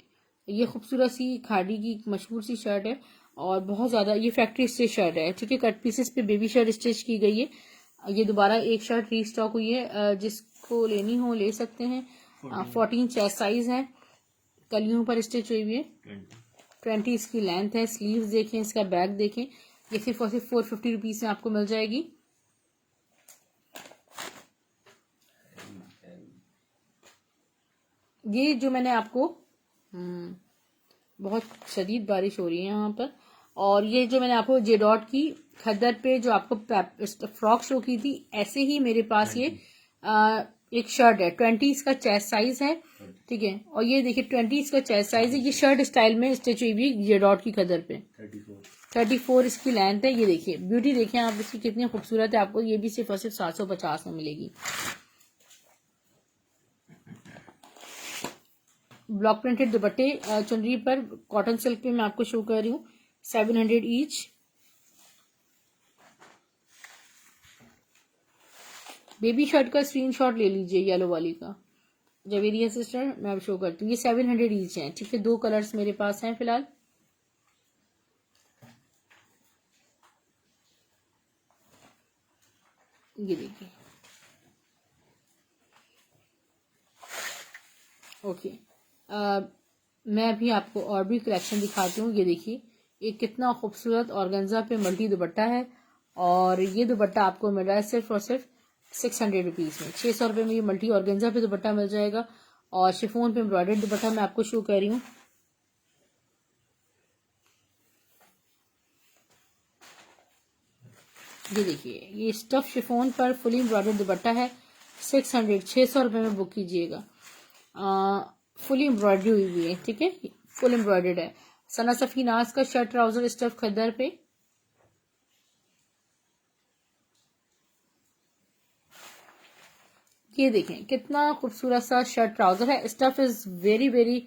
ये खूबसूरत सी खाड़ी की मशहूर सी शर्ट है और बहुत ज्यादा ये फैक्ट्री स्टिच शर्ट है। ठीक है, कट पीसेस पे बेबी शर्ट स्टिच की गई है। ये दोबारा एक शर्ट रीस्टॉक हुई है, जिसको लेनी हो ले सकते हैं। 14 चेस्ट साइज है, कलियों पर स्टिच हुई हुई है। 20 इसकी लेंथ है। स्लीव्स देखें, इसका बैक देखें। ये सिर्फ और सिर्फ 450 रुपीज में आपको मिल जाएगी। ये जो मैंने आपको बहुत शदीद बारिश हो रही है यहाँ पर। और ये जो मैंने आपको जे डॉट की खद्दर पे जो आपको फ्रॉक शो की थी, ऐसे ही मेरे पास ये एक शर्ट है। 20 इसका चेस्ट साइज है। ठीक है, और ये देखिए 20 इसका चेस्ट साइज है। ये शर्ट स्टाइल में स्टिच हुई हुई जे डॉट की खद्दर पे। 34 इसकी लेंथ है। ये देखिए ब्यूटी देखें आप इसकी कितनी खूबसूरत है। आपको ये भी सिर्फ और सिर्फ 750 में मिलेगी। ब्लॉक प्रिंटेड दुपट्टे चुनरी पर कॉटन सिल्क पे मैं आपको शो कर रही हूँ, 700 ईच। बेबी शर्ट का स्क्रीनशॉट ले लीजिए, येलो वाली का। जवेरिया सिस्टर, मैं अब शो करती हूँ। ये 700 ईच है। ठीक है, 2 कलर्स मेरे पास हैं फिलहाल। ये देखिए, ओके। मैं अभी आपको और भी कलेक्शन दिखाती हूँ। ये देखिए, ये कितना खूबसूरत ऑर्गेन्जा पे मल्टी दुपट्टा है और ये दुपट्टा आपको मिल रहा है सिर्फ और सिर्फ 600 रुपीज में। 600 रुपये में ये मल्टी ऑर्गेन्जा पे दुपट्टा मिल जाएगा। और शिफोन पे एम्ब्रॉयडर्ड दुपट्टा मैं आपको शो कर रही हूँ। ये देखिए, ये स्टफ शिफोन पर फुली एम्ब्रॉयडर्ड दुपट्टा है। 600 रुपये में बुक कीजिएगा। फुली एम्ब्रॉयडरी हुई हुई है। ठीक है, फुल एम्ब्रॉयडर्ड है। सना सफी नाज का शर्ट ट्राउजर स्टफ खद्दर पे। ये देखें कितना खूबसूरत सा शर्ट ट्राउजर है। Stuff is very very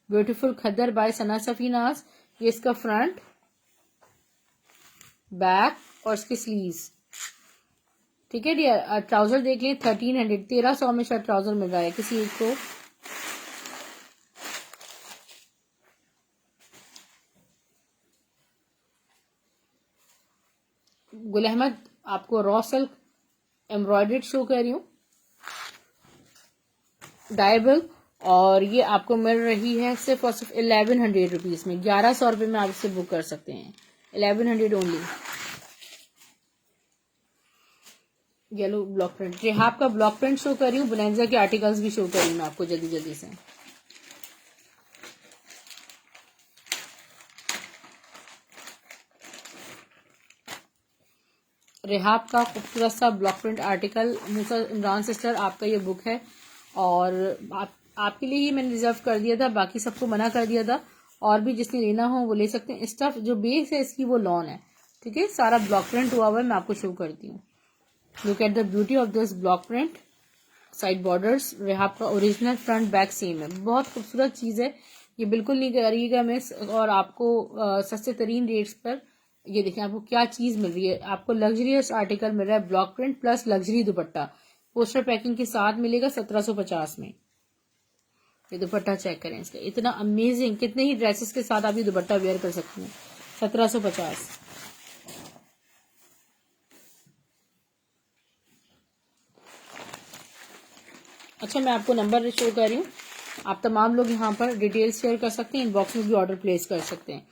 beautiful, khaddar by Sana Safinaz. ये इसका फ्रंट, बैक और इसके स्लीव्स। ठीक है डियर। ट्राउजर देख लें 1300, 1300 में शायद ट्राउजर मिल रहा है किसी एक को। गुल अहमद आपको रॉ सिल्क एम्ब्रॉयडर्ड शो कर रही हूँ, डायबल, और ये आपको मिल रही है सिर्फ और सिर्फ 1100 रुपीज में। 1100 रुपये में आप इसे बुक कर सकते हैं, 1100 only. Yellow block print, rehab का ब्लॉक प्रिंट शो कर रही हूँ, बोनेंजा के आर्टिकल्स भी शो कर रही हूँ मैं आपको जल्दी जल्दी से। रेहाब का खूबसूरत सा ब्लॉक प्रिंट आर्टिकल। मूसा इमरान सिस्टर आपका ये बुक है, और आपके लिए ही मैंने रिजर्व कर दिया था, बाकी सबको मना कर दिया था। और भी जिसने लेना हो वो ले सकते हैं। स्टफ जो बेस है इसकी वो लॉन है, ठीक है, सारा ब्लॉक प्रिंट हुआ हुआ है, मैं आपको शो करती हूँ। Look at the beauty of this block print, side borders, Rehab का ओरिजिनल फ्रंट बैक सेम है, बहुत खूबसूरत चीज है ये, बिल्कुल नहीं करिएगा मिस। और आपको सस्ते तरीन रेट्स पर ये देखें आपको क्या चीज मिल रही है, आपको लग्जरियस आर्टिकल मिल रहा है, ब्लॉक प्रिंट प्लस लग्जरी दुपट्टा, पोस्टर पैकिंग के साथ मिलेगा 1750 में। ये दुपट्टा चेक करें इसका, इतना अमेजिंग, कितने ही ड्रेसेस के साथ आप ये दुपट्टा वेयर कर सकते हैं, 1750। अच्छा मैं आपको नंबर शो कर रही हूँ, आप तमाम लोग यहाँ पर डिटेल शेयर कर सकते हैं, इनबॉक्स में भी ऑर्डर प्लेस कर सकते हैं।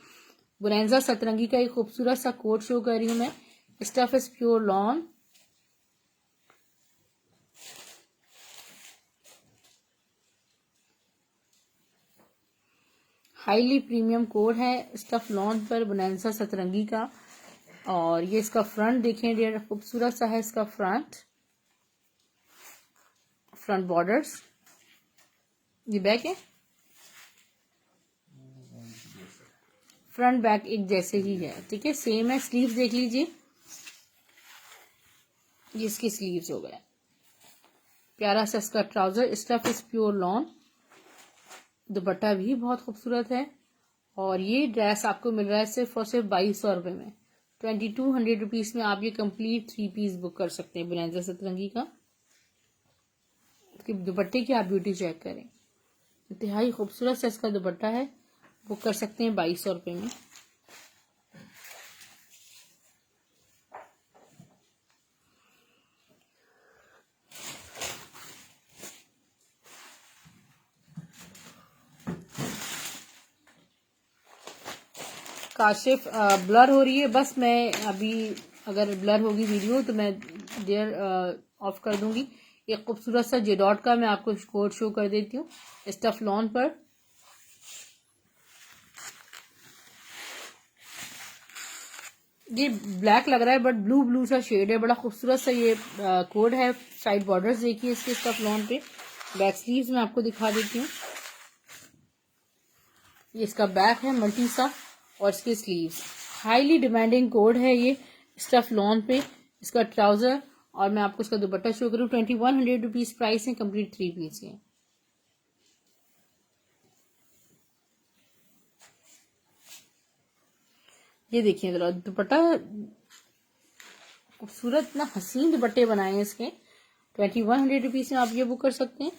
बोनेंजा सतरंगी का एक खूबसूरत सा कोट शो कर रही हूँ मैं, stuff is pure lawn, highly premium code है, स्टफ लॉन पर बोनेंजा सतरंगी का। और ये इसका फ्रंट देखें डियर, खूबसूरत सा है इसका फ्रंट बॉर्डर्स। ये बैक है, फ्रंट बैक एक जैसे ही है, ठीक है, सेम है। स्लीव्स देख लीजिए, ये इसकी स्लीव्स हो गए, प्यारा सा इसका trouser, stuff is pure lawn, दुपट्टा भी बहुत खूबसूरत है। और ये ड्रेस आपको मिल रहा है सिर्फ और सिर्फ 2200 रुपये में, 2200 रुपीज में आप ये कंप्लीट 3 पीस बुक कर सकते हैं बोनेंजा सतरंगी का। दुपट्टे की आप ब्यूटी चेक करें, इंतहाई खूबसूरत सा इसका दुपट्टा है, बुक कर सकते हैं 2200 रुपये में। काशिफ ब्लर हो रही है, बस मैं अभी अगर ब्लर होगी वीडियो तो मैं देर ऑफ कर दूंगी। एक खूबसूरत सा जेडॉट का मैं आपको कोड शो कर देती हूँ, स्टफ लॉन पर। ये ब्लैक लग रहा है बट ब्लू ब्लू सा शेड है, बड़ा खूबसूरत सा ये कोड है। साइड बॉर्डर्स देखिए इसके स्टफ लॉन पे, बैक स्लीव्स में आपको दिखा देती हूँ, ये इसका बैक है मल्टी सा, और इसके स्लीव्स। हाईली डिमांडिंग कोड है ये, स्टफ लॉन पे इसका ट्राउजर, और मैं आपको इसका दुपट्टा शो करूँ। 2100 रुपीज प्राइस है, कंप्लीट 3 पीस के। ये देखिए जरा दुपट्टा, खूबसूरत ना हसीन दुपट्टे बनाए हैं इसके, 2100 रुपीज में आप ये बुक कर सकते हैं।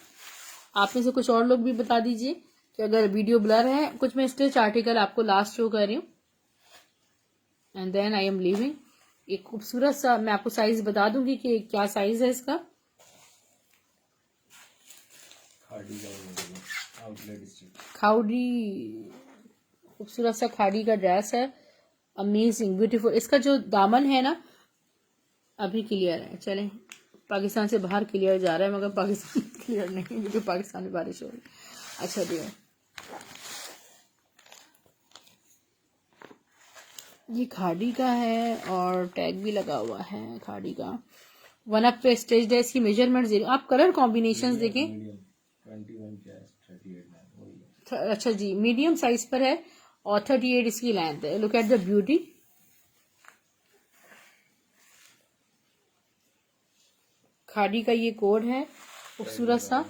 आप में से कुछ और लोग भी बता दीजिए कि अगर वीडियो ब्लर है, कुछ मैं स्टिच आर्टिकल आपको लास्ट शो कर रही हूँ and then I am leaving. एक खूबसूरत सा, मैं आपको साइज बता दूंगी कि क्या साइज है इसका। खाउडी खूबसूरत सा खाड़ी का ड्रेस है, अमेजिंग ब्यूटीफुल। इसका जो दामन है ना अभी क्लियर है, चलें पाकिस्तान से बाहर क्लियर जा रहा है मगर पाकिस्तान क्लियर नहीं, क्योंकि पाकिस्तान में बारिश हो रही। अच्छा दिया, ये खाड़ी का है और टैग भी लगा हुआ है खाड़ी का। वन अप पे स्टेज है, इसकी मेजरमेंट आप कलर कॉम्बिनेशंस देखें। अच्छा जी, मीडियम साइज पर है और 38 इसकी लेंथ है। लुक एट द ब्यूटी, खाड़ी का ये कोड है खूबसूरत सा।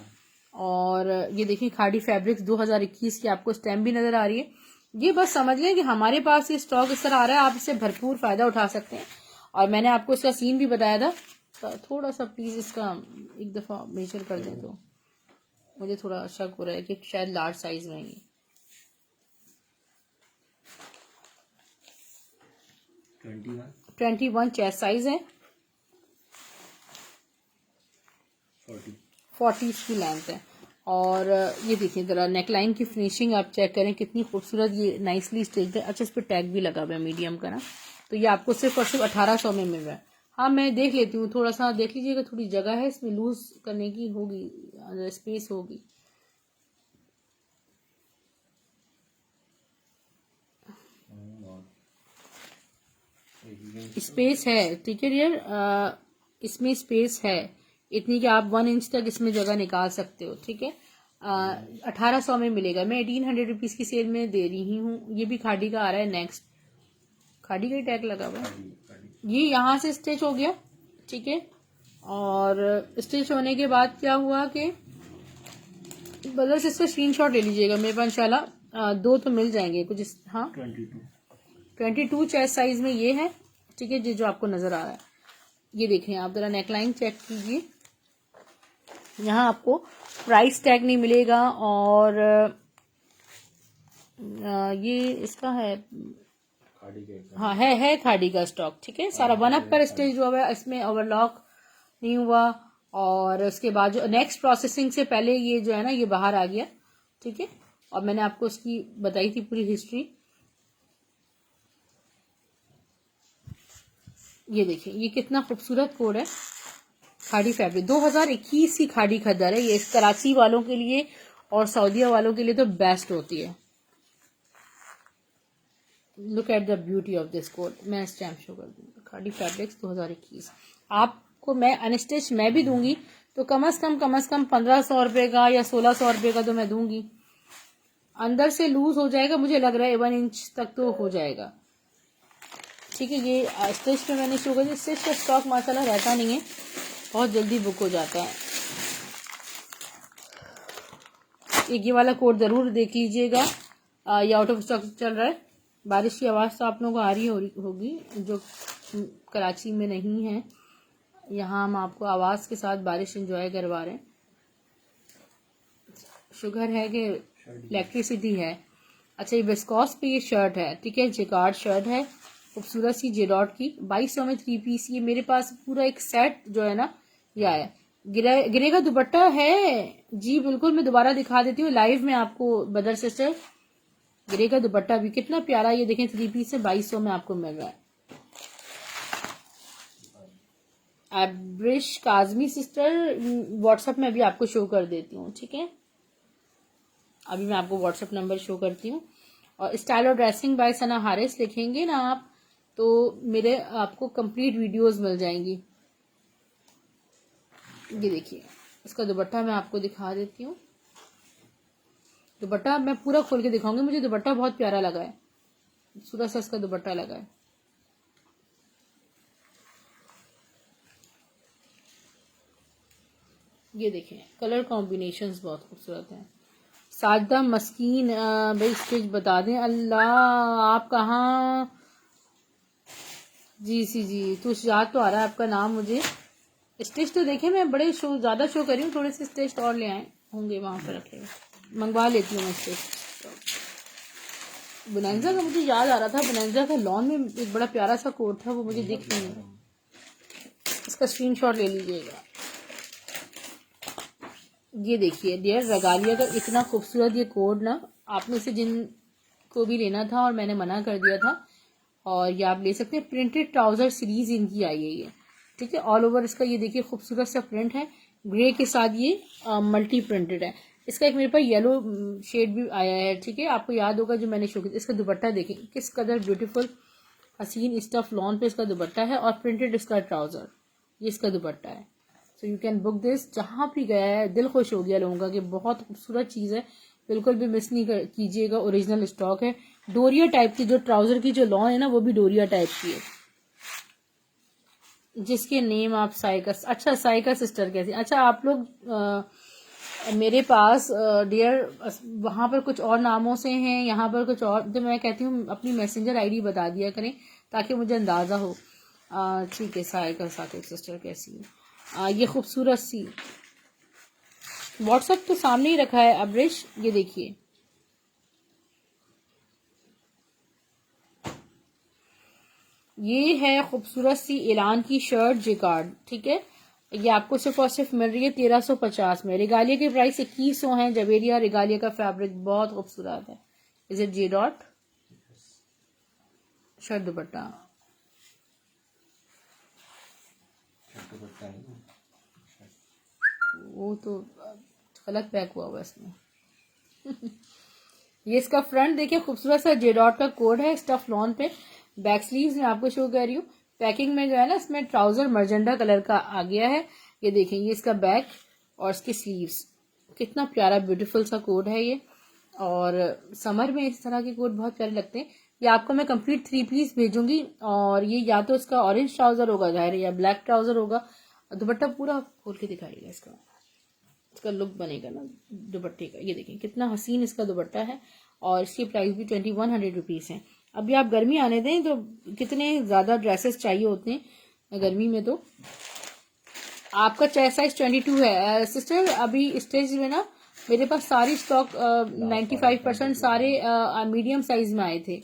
और ये देखिए खाड़ी फैब्रिक्स 2021 की आपको स्टैम्प भी नजर आ रही है। ये बस समझ लें कि हमारे पास ये स्टॉक इस तरह आ रहा है, आप इससे भरपूर फायदा उठा सकते हैं। और मैंने आपको इसका सीन भी बताया था इसका थोड़ा सा प्लीज इसका एक दफा मेजर कर दें तो मुझे थोड़ा शक हो रहा है कि शायद लार्ज साइज में ही 21 चेस्ट साइज है, 40 इसकी लेंथ है। और ये देखिए जरा नेकलाइन की फिनिशिंग आप चेक करें कितनी खूबसूरत, ये नाइसली स्टिच्ड है। अच्छा इस पर टैग भी लगा हुआ है मीडियम का ना, तो ये आपको सिर्फ और सिर्फ 1800 में मिल रहा है। हाँ मैं देख लेती हूँ, थोड़ा सा देख लीजिएगा, थोड़ी जगह है इसमें लूज करने की होगी, स्पेस होगी। स्पेस है, ठीक है डियर, इसमें स्पेस है इतनी कि आप 1 इंच तक इसमें जगह निकाल सकते हो, ठीक है। 1800 में मिलेगा, मैं 1800 रुपीज की सेल में दे रही हूँ। ये भी खाड़ी का आ रहा है। नेक्स्ट खाड़ी का टैग लगा हुआ है, ये यहाँ से स्टिच हो गया, ठीक है। और स्टिच होने के बाद क्या हुआ कि बस इसका स्क्रीनशॉट ले लीजिएगा, मेरे पास इंशाल्लाह 2 तो मिल जाएंगे कुछ हाँ 22 चेस्ट साइज में ये है, ठीक है जी, जो आपको नजर आ रहा है। ये देखें आप जरा नेकलाइन चेक कीजिए, यहाँ आपको प्राइस टैग नहीं मिलेगा। और ये इसका है हाँ है खाड़ी का स्टॉक, ठीक है। सारा 1 अप पर स्टिच हुआ है, इसमें ओवरलॉक नहीं हुआ। और उसके बाद जो नेक्स्ट प्रोसेसिंग से पहले ये जो है ना ये बाहर आ गया, ठीक है। और मैंने आपको उसकी बताई थी पूरी हिस्ट्री। ये देखिए ये कितना खूबसूरत कोड है, खाड़ी फैब्रिक 2021 की खाड़ी खद्दर है। ये कराची वालों के लिए और सऊदीया वालों के लिए तो बेस्ट होती है। Look at the beauty of this code, मैं स्टैम्प शो कर दूंगा। खाड़ी फैब्रिक्स 2021 आपको मैं अनस्टिच मैं भी दूंगी तो कम से कम 1500 रुपए का या 1600 रुपए का तो मैं दूंगी। अंदर से लूज हो जाएगा, मुझे लग रहा है 1 इंच तक तो हो जाएगा, ठीक है। ये स्टिच पे मैंने शो कर दिया। स्टिच का स्टॉक माशाल्लाह रहता नहीं है, बहुत जल्दी बुक हो जाता है। एक ये वाला कोड जरूर देख लीजिएगा, ये आउट ऑफ स्टॉक चल रहा है। बारिश की आवाज़ तो आप लोगों को आ रही होगी जो कराची में नहीं है, यहाँ हम आपको आवाज़ के साथ बारिश एंजॉय करवा रहे हैं। शुगर है कि इलेक्ट्रिसिटी है। अच्छा ये विस्कॉस पे ये शर्ट है, ठीक है, जिकार्ड शर्ट है, खूबसूरत सी जेडॉट की 2200 में 3 पीस। ये मेरे पास पूरा एक सेट जो है ना ये आया। गिरे का दुपट्टा है जी, बिल्कुल। मैं दोबारा दिखा देती हूँ लाइव में आपको बदर सिस्टर। गिरे का दुपट्टा भी कितना प्यारा, ये देखें 3 पीस से 2200 में आपको मिल रहा है। एब्रिश काजमी सिस्टर व्हाट्सएप में अभी आपको शो कर देती हूँ, ठीक है। अभी मैं आपको व्हाट्सएप नंबर शो करती हूँ। और स्टाइल और ड्रेसिंग बाय सना हारिस लिखेंगे ना आप तो मेरे आपको कंप्लीट वीडियोस मिल जाएंगी। ये देखिए इसका दुपट्टा मैं आपको दिखा देती हूँ। दुपट्टा मैं पूरा खोल के दिखाऊंगी, मुझे दुपट्टा बहुत प्यारा लगा है, सूरत सा इसका दुपट्टा लगा है। ये देखें कलर कॉम्बिनेशंस बहुत खूबसूरत हैं। साजदा मस्कीन भाई स्टिच बता दें। अल्लाह आप कहाँ जी तो याद तो आ रहा है आपका नाम मुझे। स्टिच तो देखें मैं बड़े ज़्यादा शो कर रही हूँ, थोड़े से स्टिच और ले आए होंगे वहाँ पर रखे, मंगवा लेती हूँ मैं स्टिच। बुनेंजा का मुझे याद आ रहा था, बुनेंजा का लॉन में एक बड़ा प्यारा सा कोट था, वो मुझे दिख नहीं है। इसका स्क्रीनशॉट ले लीजिएगा। ये देखिए डियर रगालिया का इतना खूबसूरत ये कोड ना, आप में से जिनको भी लेना था और मैंने मना कर दिया था, और ये आप ले सकते हैं। प्रिंटेड ट्राउजर सीरीज इनकी आई है ये, ठीक है। ऑल ओवर इसका ये देखिए खूबसूरत सा प्रिंट है, ग्रे के साथ ये मल्टी प्रिंटेड है। इसका एक मेरे पास येलो शेड भी आया है, ठीक है। आपको याद होगा जो मैंने शो किया। इसका दुपट्टा देखें किस कदर ब्यूटीफुल हसीन स्टफ लॉन पे इसका दुपट्टा है, और प्रिंटेड इसका ट्राउजर, ये इसका दुपट्टा है। So you can book this. जहाँ भी गया है दिल खुश हो गया लोगों का कि बहुत खूबसूरत चीज़ है, बिल्कुल भी मिस नहीं कीजिएगा। ओरिजिनल स्टॉक है। डोरिया टाइप की जो ट्राउजर की जो लॉन है ना वो भी डोरिया टाइप की है, जिसके नेम आप साइका। अच्छा साइका सिस्टर कैसी। अच्छा आप लोग मेरे पास डियर वहाँ पर कुछ और नामों से हैं, यहाँ पर कुछ और, तो मैं कहती हूँ अपनी मैसेंजर आईडी बता दिया करें ताकि मुझे अंदाज़ा हो। ठीक है साय का साथ एक सिस्टर कैसी है। ये खूबसूरत सी व्हाट्सएप तो सामने ही रखा है अब्रिश, ये देखिए ये है खूबसूरत सी ऐलान की शर्ट जिकार्ड, ठीक है। ये आपको सिर्फ और सिर्फ मिल रही है 1350 में। रिगालिया की प्राइस 2100 है। जवेरिया रिगालिया का फैब्रिक बहुत खूबसूरत है। इज इट जी डॉट शर्ट दुपट्टा वो तो गलत पैक हुआ हुआ इसमें। ये इसका फ्रंट देखिए खूबसूरत सा जे डॉट का कोड है स्टफ लॉन पे। बैक स्लीव्स में आपको शो कर रही हूँ। पैकिंग में जो है ना इसमें ट्राउजर मर्जेंडा कलर का आ गया है। ये देखें ये इसका बैक और इसकी स्लीव्स, कितना प्यारा ब्यूटीफुल सा कोड है ये। और समर में इस तरह के कोड बहुत प्यारे लगते हैं। ये आपको मैं कंप्लीट 3 पीस भेजूंगी और ये या तो इसका ऑरेंज ट्राउजर होगा जाहिर है या ब्लैक ट्राउजर होगा। दुपट्टा पूरा खोल के दिखाइएगा इसका लुक बनेगा ना दुपट्टे का। ये देखें कितना हसीन इसका दुपट्टा है और इसकी प्राइस भी 2100 रुपीज़ है। अभी आप गर्मी आने दें तो कितने ज़्यादा ड्रेसेस चाहिए होते हैं गर्मी में। तो आपका चेस्ट साइज 22 है सिस्टर। अभी स्टेज में ना मेरे पास सारी स्टॉक 95% सारे मीडियम साइज में आए थे।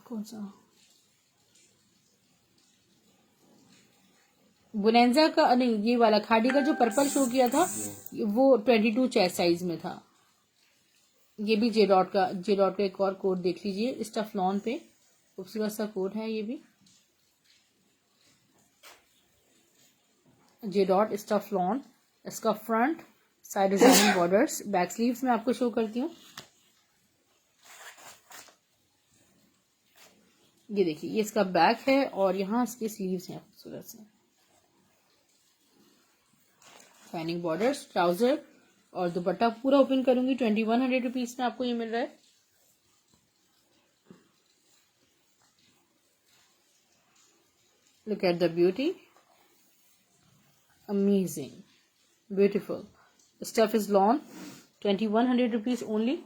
कौन सा बुनेंजा का नहीं, ये वाला खाड़ी का जो पर्पल शो किया था वो 22 चेस्ट साइज में था। ये भी जे डॉट का एक और कोड देख लीजिए स्टफ लॉन पे, खूबसूरत सा कोड है ये भी। जे डॉट स्टफ लॉन, इसका front side designing borders. Back sleeves में आपको शो करती हूँ। ये देखिए ये इसका बैक है और यहाँ इसके स्लीव्स हैं खूबसूरत से। लाइनिंग बॉर्डर्स, ट्राउजर और दुपट्टा पूरा ओपन करूंगी 2100 रुपीज में आपको ये मिल रहा है। Look at the beauty, amazing beautiful. Stuff is lawn 2100 rupees only.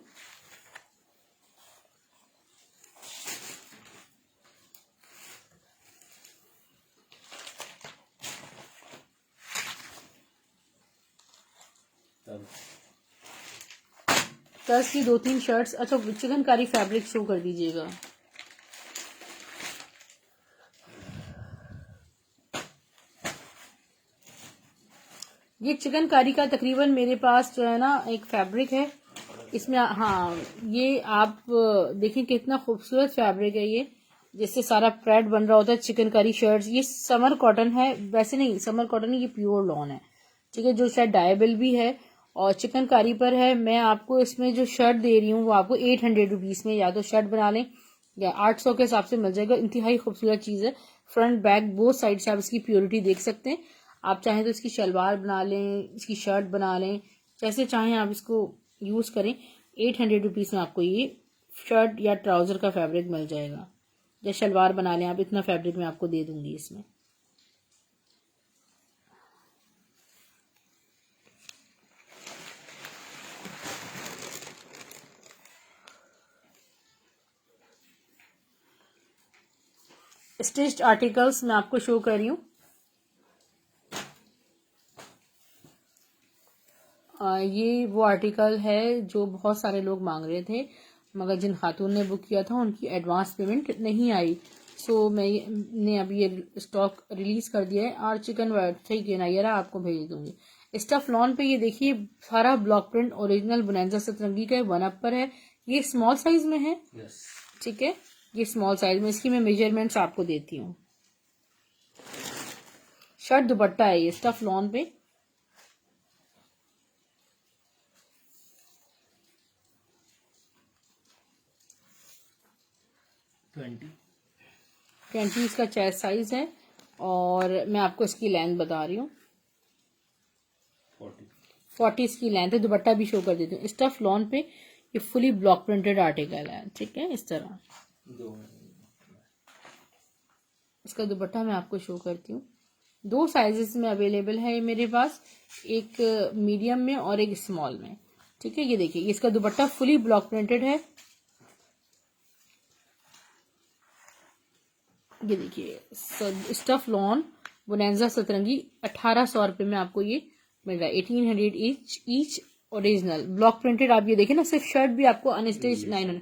तर्ज की 2-3 शर्ट्स। अच्छा चिकनकारी फैब्रिक शो कर दीजिएगा। ये चिकनकारी का तकरीबन मेरे पास जो है ना एक फैब्रिक है इसमें। हाँ ये आप देखें कितना खूबसूरत फैब्रिक है ये, जिससे सारा प्रेड बन रहा होता है। चिकनकारी शर्ट्स, ये समर कॉटन है, वैसे नहीं समर कॉटन नहीं, ये प्योर लॉन है, ठीक है, जो शायद डायबल भी है और चिकनकारी पर है। मैं आपको इसमें जो शर्ट दे रही हूँ वो आपको 800 रुपीज में या तो शर्ट बना लें या 800 के हिसाब से मिल जाएगा। इंतहाई खूबसूरत चीज है। फ्रंट बैक बोथ साइड से आप इसकी प्योरिटी देख सकते हैं। आप चाहें तो इसकी शलवार बना लें, इसकी शर्ट बना लें, जैसे चाहें आप इसको यूज करें। 800 रुपीज में आपको ये शर्ट या ट्राउजर का फैब्रिक मिल जाएगा। या शलवार बना लें आप, इतना फैब्रिक मैं आपको दे दूंगी इसमें। स्टिच्ड आर्टिकल्स मैं आपको शो कर रही हूँ। ये वो आर्टिकल है जो बहुत सारे लोग मांग रहे थे, मगर जिन खातून ने बुक किया था उनकी एडवांस पेमेंट नहीं आई। सो मैंने अभी ये स्टॉक रिलीज कर दिया है। और चिकन वाइट के नायरा आपको भेज दूंगी। स्टफ लॉन पे ये देखिए सारा ब्लॉक प्रिंट ओरिजिनल बुनेंजा सतरंगी का 1 अप पर है। ये स्मॉल साइज में है, ठीक है, ये स्मॉल साइज में। इसकी मैं मेजरमेंट्स आपको देती हूँ। शर्ट दुपट्टा है ये स्टफ लॉन पे। ट्वेंटी इसका चेस्ट साइज है और मैं आपको इसकी लेंथ बता रही हूँ 40 इसकी लेंथ है। दुपट्टा भी शो कर देती हूँ। स्टफ लॉन पे ये फुली ब्लॉक प्रिंटेड आर्टिकल है, ठीक है, इस तरह। इसका दुपट्टा मैं आपको शो करती हूँ। 2 साइजेस में अवेलेबल है मेरे पास, एक मीडियम में और एक स्मॉल में, ठीक है। ये देखिए इसका दुपट्टा फुली ब्लॉक प्रिंटेड है ये देखिए स्टफ लॉन बोनेंजा सतरंगी 1800 रुपये में आपको ये मिल रहा है। 1800 ईच ओरिजिनल ब्लॉक प्रिंटेड। आप ये देखें ना, सिर्फ शर्ट भी आपको अनस्टिच 900।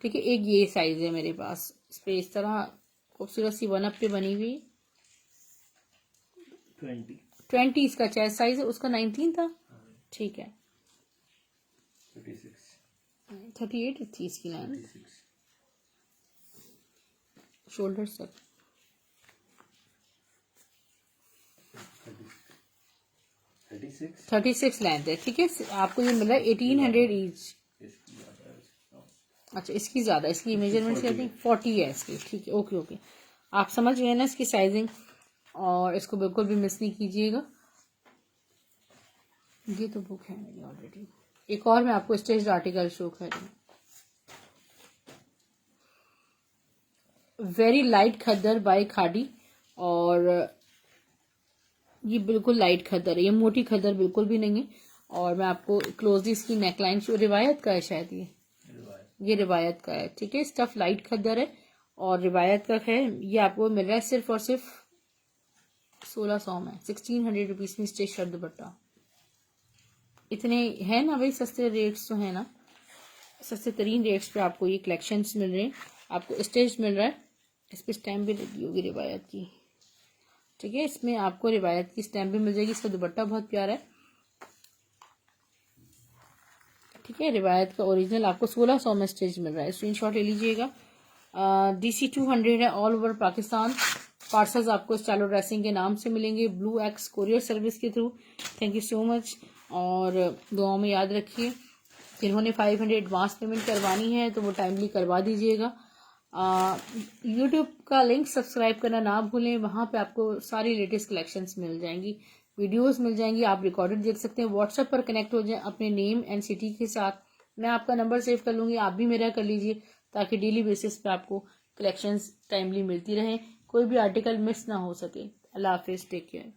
ठीक है, एक ये साइज है मेरे पास, इस पे इस तरह खूबसूरत सी 1 अप पे बनी हुई 20 इसका चेस्ट साइज है, उसका 19 था। ठीक है 38 थी इसकी लाइन, शोल्डर तक 36 लेंथ है। ठीक है, आपको ये मिल रहा है 1800 ईच। अच्छा इसकी ज्यादा, इसकी मेजरमेंट से आई थिंक 40 है इसकी। ठीक है, ओके ओके, आप समझ गए ना इसकी साइजिंग, और इसको बिल्कुल भी मिस नहीं कीजिएगा। ये तो बुक है मेरी ऑलरेडी। एक और मैं आपको स्टेज आर्टिकल शो कर रही हूँ। वेरी लाइट खद्दर बाय खादी, और ये बिल्कुल लाइट खद्दर है, ये मोटी खद्दर बिल्कुल भी नहीं है। और मैं आपको क्लोजली इसकी नेकलाइन शो, रिवायत का है शायद ये रिवायत का है। ठीक है, स्टफ लाइट खद्दर है और रिवायत का है। ये आपको मिल रहा है सिर्फ और सिर्फ 1600 में, 1600 रुपीज में स्टेज शर्ट दुपट्टा। इतने है ना भाई, सस्ते रेट्स तो है ना, सस्ते तरीन रेट्स पे आपको ये कलेक्शंस मिल रहे हैं। आपको स्टेज मिल रहा है, इस पे स्टैम्प भी लगी होगी रिवायत की। ठीक है, इसमें आपको रिवायत की स्टैम्प भी मिल जाएगी। इसका दुपट्टा बहुत प्यारा है। ठीक है, रिवायत का ओरिजिनल आपको 1600 में स्टेज मिल रहा है, स्क्रीनशॉट ले लीजिएगा। DC 200 है, ऑल ओवर पाकिस्तान। पार्सल्स आपको स्टाइलो ड्रेसिंग के नाम से मिलेंगे, ब्लू एक्स कोरियर सर्विस के through. Thank you so much, और दुआओं में याद रखिए। जिन्होंने 500 एडवांस पेमेंट करवानी है तो वो टाइमली करवा दीजिएगा। यूट्यूब का लिंक सब्सक्राइब करना ना भूलें, वहाँ पे आपको सारी लेटेस्ट कलेक्शंस मिल जाएंगी, वीडियोस मिल जाएंगी, आप रिकॉर्डेड देख सकते हैं। व्हाट्सएप पर कनेक्ट हो जाएं अपने नेम एंड सिटी के साथ। मैं आपका नंबर सेव कर लूँगी, आप भी मेरा कर लीजिए, ताकि डेली बेसिस पे आपको कलेक्शंस टाइमली मिलती रहें, कोई भी आर्टिकल मिस ना हो सके। अल्लाह हाफिज़, टेक केयर।